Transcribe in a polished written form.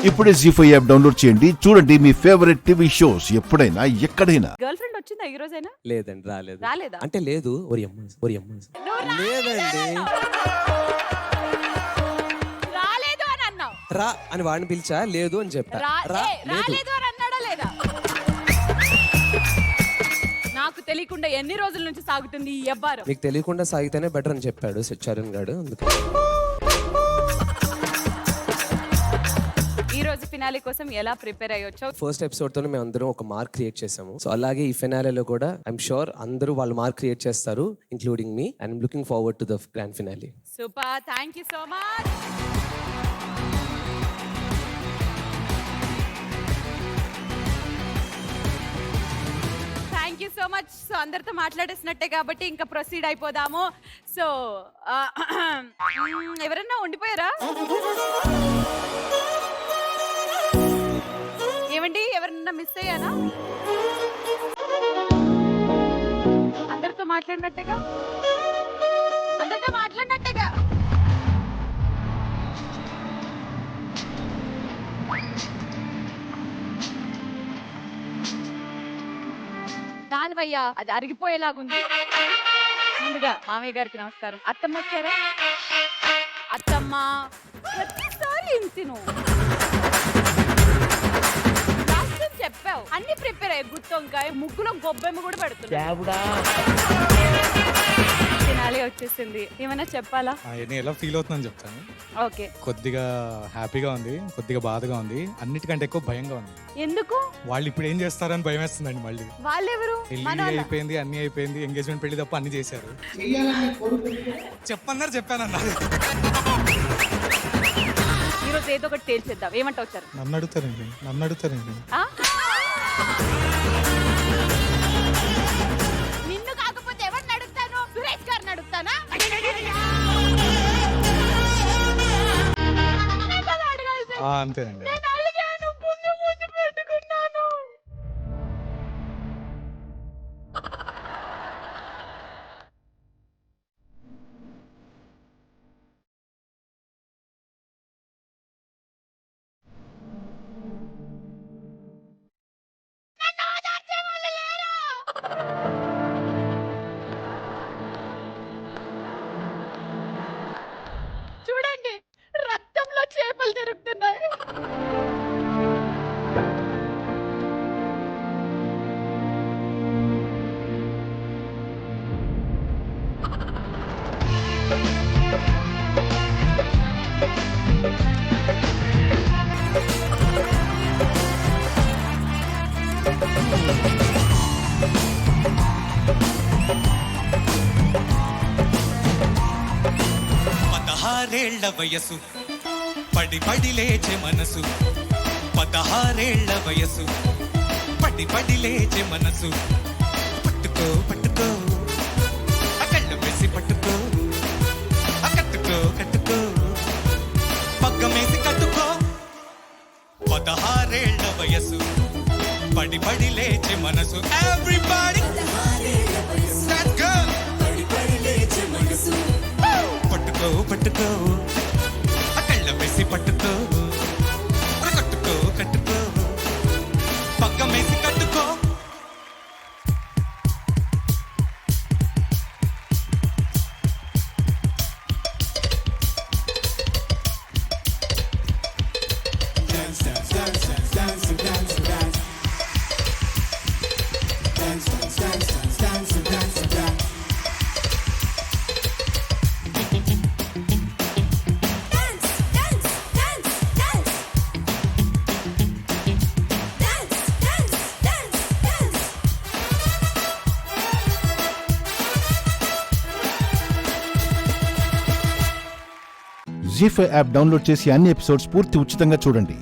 ఇప్పుడే జీ5 app download చేయండి. చూడండి మీ ఫేవరెట్ టీవీ షోస్ ఎప్పుడైనా ఎక్కడైనా. గర్ల్ ఫ్రెండ్ వచ్చిందా ఈ రోజైనా? లేదండి, రాలేదు. రాలేదా? అంటే లేదు. లేదండి, రాలేదు అని అన్నావు. రా అని వాడిని పిలిచా, లేదు అని చెప్పా. రాలేదు అని అన్నాడా లేదా? నాకు తెలియకుండా ఎన్ని రోజుల నుంచి సాగుతుంది ఈ వ్యవహారం? మీకు తెలియకుండా సాగితేనే బెటర్ అని చెప్పాడు చరణ్ గారు. అందుకు ఈ రోజు ఫినాలే కోసం ఎలా ప్రిపేర్ అయ్యొచ్చో? ఫస్ట్ ఎపిసోడ్ తోనే మేము అందరం ఒక మార్క్ క్రియేట్ చేసాము. సో అలాగే ఈ ఫినాలేలో కూడా ఐఎమ్ షూర్ అందరూ వాళ్ళు మార్క్ క్రియేట్ చేస్తారు, including me. And I'm looking forward to the grand finale. Super, thank you so much. Thank you so much. So అందరితో మాట్లాడేసినట్టే కాబట్టి ఇంకా ప్రొసీడ్ అయిపోదాము. సో ఎవరన్నా ఉండిపోయారా? ఏమండి, ఎవరన్నా మిస్ అయ్యానా? అందరితో మాట్లాడినట్టేగా? అందరితో మాట్లాడినట్టేగా? దానివయ్యా, అది అరిగిపోయేలాగుంది. ముందుగా మామయ్య గారికి నమస్కారం. అత్తమ్మ వచ్చారా? అత్తమ్మ ప్రతిసారి ఇంతిను చెప్పావు, అన్ని ప్రిపేర్ అయ్యి గుత్తొంకాయ, ముగ్గులో గొబ్బెమ్మ కూడా పెడుతున్నా. తినాలి వచ్చేసింది. ఏమైనా చెప్పాలా? నేను ఎలా ఫీల్ అవుతుందని చెప్తాను. ఓకే. కొద్దిగా హ్యాపీగా ఉంది, కొద్దిగా బాధగా ఉంది, అన్నిటికంటే ఎక్కువ భయంగా ఉంది. ఎందుకు? వాళ్ళు ఇప్పుడు ఏం చేస్తారని భయం వేస్తుందండి. మళ్ళీ వాళ్ళెవరు? అయిపోయింది, అన్ని అయిపోయింది, ఎంగేజ్మెంట్ పెళ్లి తప్ప అన్ని చేశారు. చెప్పన్నారు, చెప్పానన్నారు. ఈరోజు ఏదో ఒకటి తేల్చేద్దాం. ఏమంటా వచ్చారు? నన్ను అడుగుతారండి. నిన్ను కాకపోతే ఎవరిని అడుగుతాను? సురేష్ గారిని అడుగుతానా? అంతేనండి. చూడండి, రక్తంలో చేపలు తిరుగుతున్నాయి. పదహారేళ్ల వయసు, పడి పడి లేచే మనసు. 16 వయసు, పడి పడి లేచే మనసు. పట్టుకో పట్టుకో, అకళ్ళు వేసి పట్టుకో, కట్టుకో కట్టుకో, పగ్గమేసి కట్టుకో. 16 వయసు, పడి పడి లేచే మనసు. ఎవ్రీబడీ that girl, పడి పడి లేచే మనసు. పట్టుకో పట్టుకో, అకళ్ళ వేసి పట్టుకో, కట్టుకో కట్టుకో, పగ్గమేసి కట్టుకో. జీ5 యాప్ డౌన్లోడ్ చేసి అన్ని ఎపిసోడ్స్ పూర్తి ఉచితంగా చూడండి.